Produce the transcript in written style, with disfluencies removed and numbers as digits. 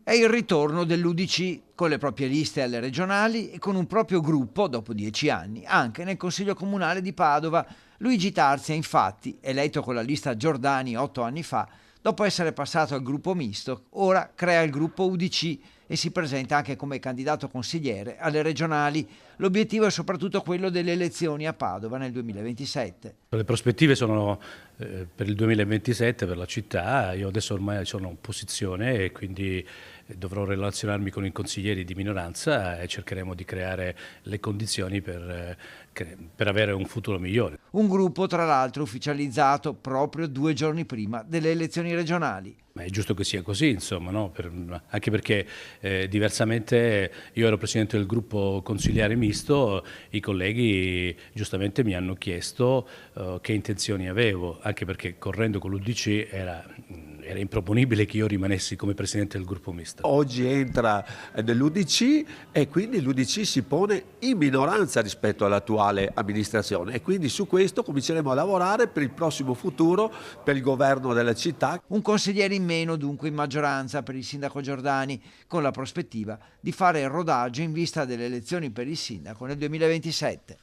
È il ritorno dell'UDC con le proprie liste alle regionali e con un proprio gruppo, dopo 10 anni, anche nel Consiglio Comunale di Padova. Luigi Tarzia, infatti, eletto con la lista Giordani 8 anni fa, dopo essere passato al gruppo misto, ora crea il gruppo UDC e si presenta anche come candidato consigliere alle regionali. L'obiettivo è soprattutto quello delle elezioni a Padova nel 2027. Le prospettive sono per il 2027 per la città. Io adesso ormai sono in opposizione e quindi dovrò relazionarmi con i consiglieri di minoranza e cercheremo di creare le condizioni per avere un futuro migliore. Un gruppo, tra l'altro, ufficializzato proprio 2 giorni prima delle elezioni regionali. Ma è giusto che sia così, insomma, no? Anche perché diversamente io ero presidente del gruppo consigliare misto, i colleghi giustamente mi hanno chiesto che intenzioni avevo, anche perché correndo con l'UDC era improponibile che io rimanessi come presidente del gruppo misto. Oggi entra nell'UDC e quindi l'UDC si pone in minoranza rispetto all'attuale amministrazione e quindi su questo cominceremo a lavorare per il prossimo futuro, per il governo della città. Un consigliere in meno dunque in maggioranza per il sindaco Giordani, con la prospettiva di fare il rodaggio in vista delle elezioni per il sindaco nel 2027.